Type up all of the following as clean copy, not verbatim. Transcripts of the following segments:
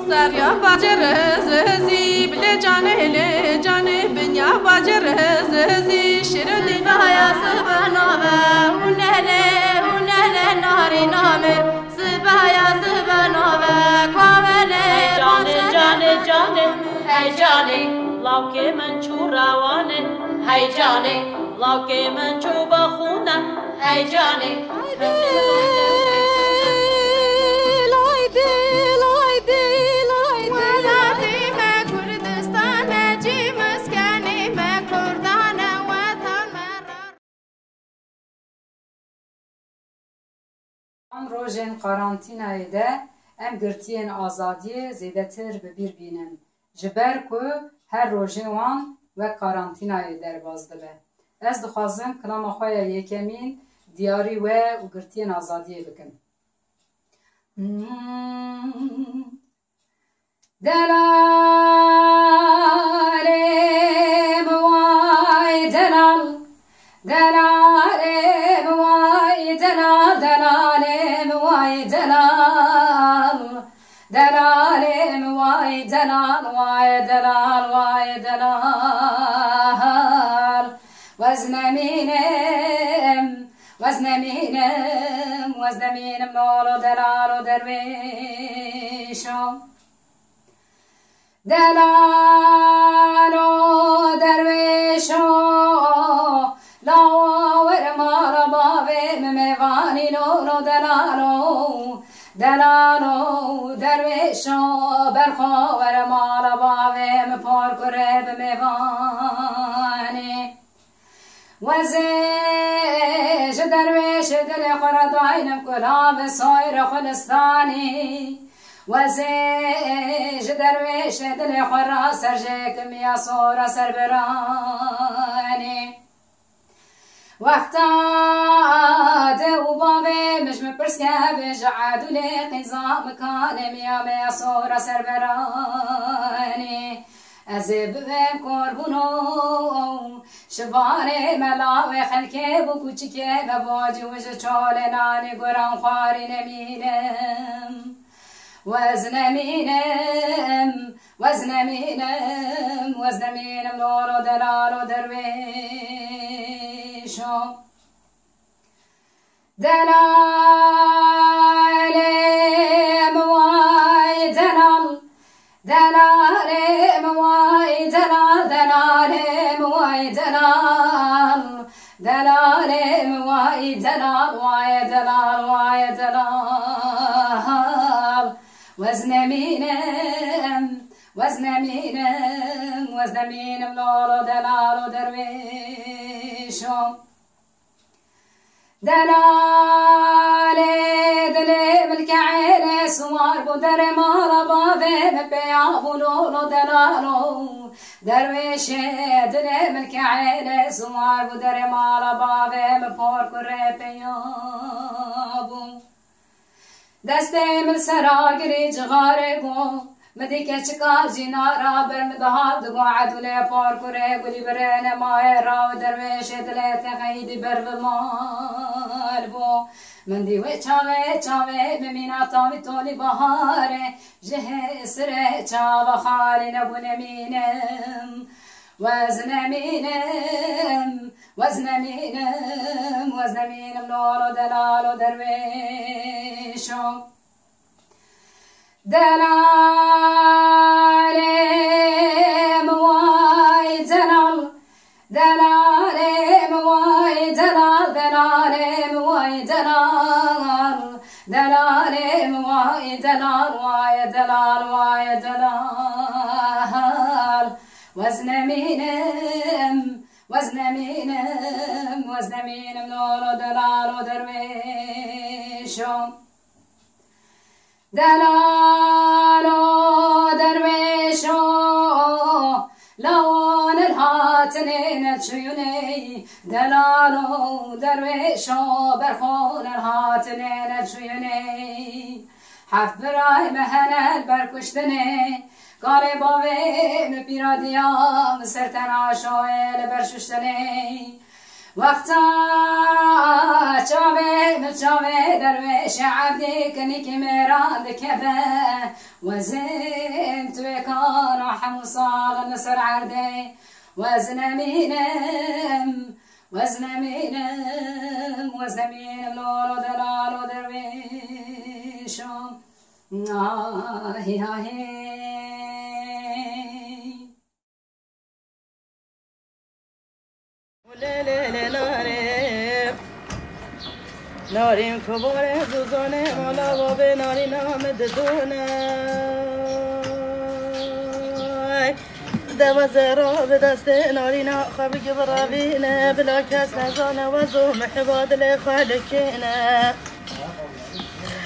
سریا باجر زی بله جانه بنیا باجر زی شیرین هایا سبنامه هنله ناری نامه سبایا سبنامه کامله جانه هی جانه لاوکه من چو روانه هی جانه لاوکه من چو بخونه هی جانه روژن قرانتینای ده ام گرتین آزادی زیدتر ببیر بینن جبر کو هر روژه وان و قرانتینای در بازده به از دخوازم کلام خواه یکمین دیاری و گرتین آزادی بکن دلالم وای دلالم وای دلالم وای دلالم وای دلال وزنمینم لولو دلالو درویشو دلالو درویشو لاور مارا باوی ممیوانی لولو دلالو درویشو برخور مارا باوی مپار کره بمیوانی وزیج درویش دل خورد عینم کلام سایر خلستانی وزیج درویش دل خورد سرجک میا سورا سربرانی وقتا دو بابی مجمع پرسکه بجعدو لقیزا مکان میا سورا سربرانی ازبم قربونو شبانه ملاوی خلکه بو کوچیکه بباجی وش چاله نانی گران خواری نمینم وزنمینم لولو دلالو درویشو دلالم وای دلالم وای دلالم وای دلال وزنمینم لولو دلالو درویشو دلال ملكعيلة سوار بدر مالا بابي مبيعه لولو دلالو درويش دل ملكعيلة سوار بدر مالا بابي مبور كره بيابو دسته من سراغري جغاري بو مديكه چکار جنارا برمدها دگو عدوله پار کره گلی برن ماه راو درویش دله تقید بر مال بو من دیوه چاوه بمینا تاوی تولی بهاره جه سره چاوه خالی نبو نمینم وزنمینم لولو دلالو درویشو دلالم وای دلالم وای دلالم وای دلال وزنمینم لولو دلالو درویشو دلالو درویشو لون الهاتنين الشيوني دلالو درويشو برخون الهاتنين الشيوني حف براي مهنل بركشتني قالي بابي مبيرا ديام سرتنا شويل برششتني وقتا چاوه مچاوه درویش عبدی کنی که میران دکبه وزن توی کان و حموصال نصر عرده وزنمینم لولو دلالو درویشم آهی آهی ناریم کباره زوزانه مالا بابه ناری نامد دونه دوازه را به دست نارینا خوابی که براوینه بلا کس نزانه و زوم حبادل خالکینه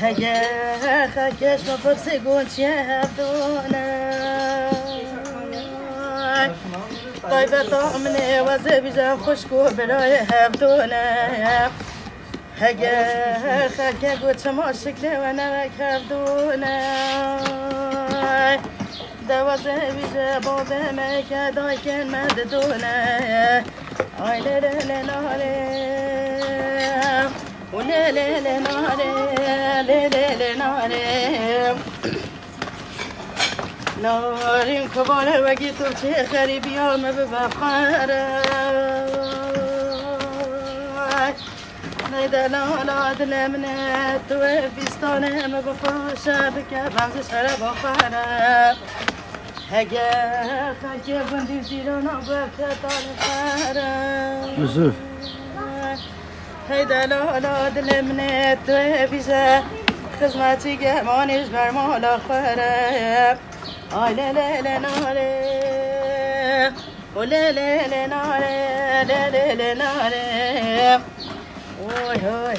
اگه خکش مپرسی گونچیه هفدونه طيبة طعمني وزبي جام خشكو بلاي هبدونه هجا خاكا قوت سما شكلي وانا مكهبدونه دوا زبي جابو بمكا دايكن مددونه اي لا لا لا ناري ولا لا لا ناري لا لا لا ناري ناریم کباله وگی تو چه خریبی ها مببخاره نیدلالا دلمنه تو بیستانه مبفاشه بکه بمزش هره بخاره هگه خلکه بندی زیرانا بکه تانه خره نیدلالا دلمنه تو بیشه خزمتی گمانش بر مالا خره آی لا لا لا ناره او لا لا لا ناره لا لا لا ناره اوی اوی